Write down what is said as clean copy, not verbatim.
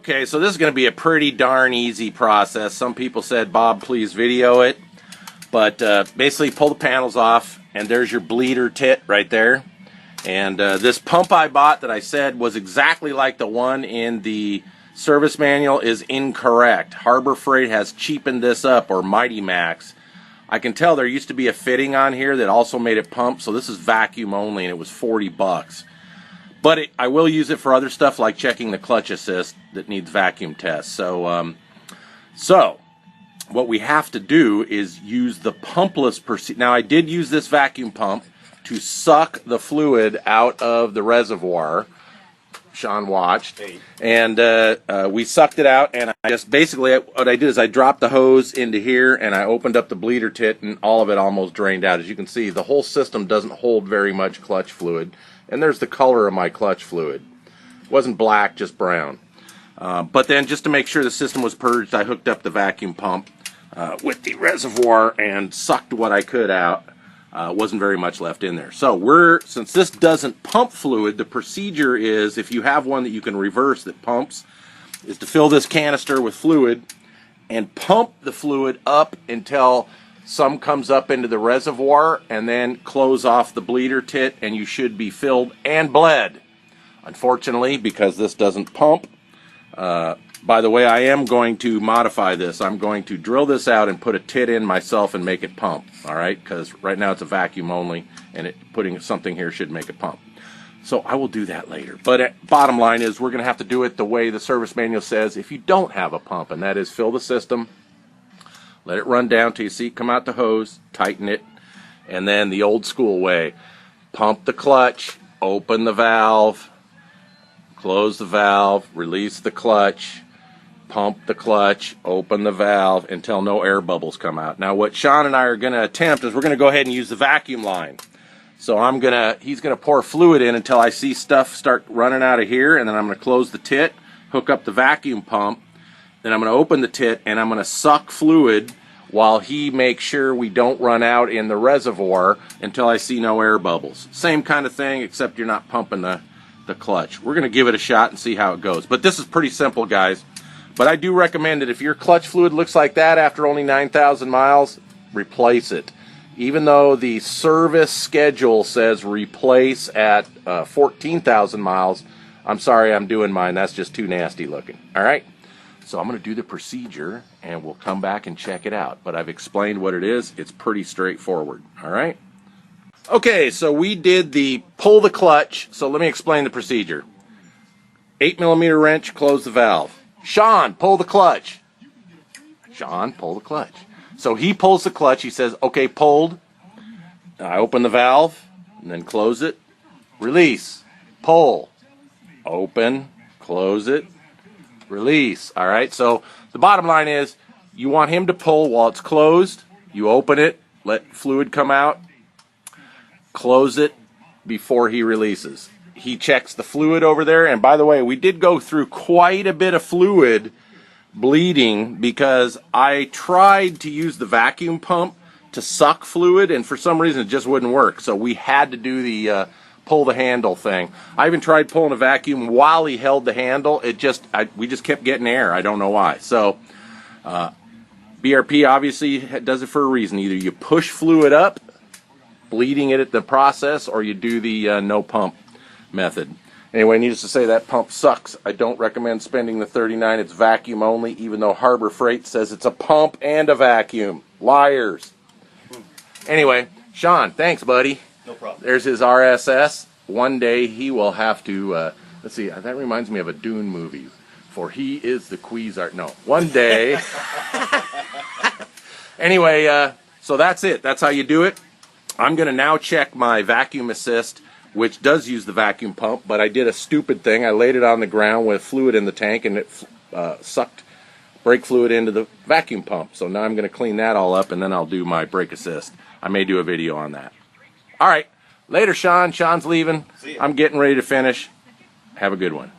Okay, so this is going to be a pretty darn easy process. Some people said, Bob, please video it. But basically pull the panels off, and there's your bleeder tit right there. And this pump I bought that I said was exactly like the one in the service manual is incorrect. Harbor Freight has cheapened this up, or Mighty Max. I can tell there used to be a fitting on here that also made it pump, so this is vacuum only, and it was 40 bucks. But I will use it for other stuff like checking the clutch assist that needs vacuum tests. So what we have to do is use the pumpless procedure. Now, I did use this vacuum pump to suck the fluid out of the reservoir. Sean watched, and we sucked it out, and I just basically what I did is I dropped the hose into here, and I opened up the bleeder tit, and all of it almost drained out. As you can see, the whole system doesn't hold very much clutch fluid, and there's the color of my clutch fluid. It wasn't black, just brown. But then, just to make sure the system was purged, I hooked up the vacuum pump with the reservoir and sucked what I could out. Wasn't very much left in there. So since this doesn't pump fluid, the procedure is, if you have one that you can reverse that pumps, is to fill this canister with fluid and pump the fluid up until some comes up into the reservoir, and then close off the bleeder tit, and you should be filled and bled. Unfortunately, because this doesn't pump, by the way, I am going to modify this. I'm going to drill this out and put a tit in myself and make it pump, all right? Because right now it's a vacuum only, and putting something here should make it pump. So I will do that later. But bottom line is we're going to have to do it the way the service manual says if you don't have a pump, and that is fill the system, let it run down till you see it come out the hose, tighten it, and then the old school way, pump the clutch, open the valve, close the valve, release the clutch, pump the clutch, open the valve until no air bubbles come out. Now what Sean and I are going to attempt is we're going to go ahead and use the vacuum line. So he's going to pour fluid in until I see stuff start running out of here, and then I'm going to close the tit, hook up the vacuum pump, then I'm going to open the tit, and I'm going to suck fluid while he makes sure we don't run out in the reservoir until I see no air bubbles. Same kind of thing, except you're not pumping the clutch. We're going to give it a shot and see how it goes. But this is pretty simple, guys. But I do recommend that if your clutch fluid looks like that after only 9,000 miles, replace it. Even though the service schedule says replace at 14,000 miles, I'm sorry I'm doing mine. That's just too nasty looking. All right? So I'm going to do the procedure, and we'll come back and check it out. But I've explained what it is. It's pretty straightforward. All right? Okay, so we did the pull the clutch. So let me explain the procedure. 8mm wrench, close the valve. Sean, pull the clutch. Sean, pull the clutch. So he pulls the clutch. He says, okay, pulled. I open the valve, and then close it. Release. Pull. Open. Close it. Release. All right, so the bottom line is you want him to pull while it's closed. You open it, let fluid come out. Close it before he releases. He checks the fluid over there, and by the way, we did go through quite a bit of fluid bleeding because I tried to use the vacuum pump to suck fluid, and for some reason it just wouldn't work. So we had to do the pull the handle thing. I even tried pulling a vacuum while he held the handle. We just kept getting air. I don't know why. So BRP obviously does it for a reason. Either you push fluid up, bleeding it at the process, or you do the no pump method. Anyway, needless to say, that pump sucks. I don't recommend spending the $39. It's vacuum only, even though Harbor Freight says it's a pump and a vacuum. Liars. Anyway, Sean, thanks, buddy. No problem. There's his RSS. One day he will have to, let's see, that reminds me of a Dune movie. For he is the Cuisinart. No, one day. Anyway, so that's it. That's how you do it. I'm going to now check my vacuum assist, which does use the vacuum pump, but I did a stupid thing. I laid it on the ground with fluid in the tank, and it sucked brake fluid into the vacuum pump. So now I'm going to clean that all up, and then I'll do my brake assist. I may do a video on that. All right. Later, Sean. Sean's leaving. I'm getting ready to finish. Have a good one.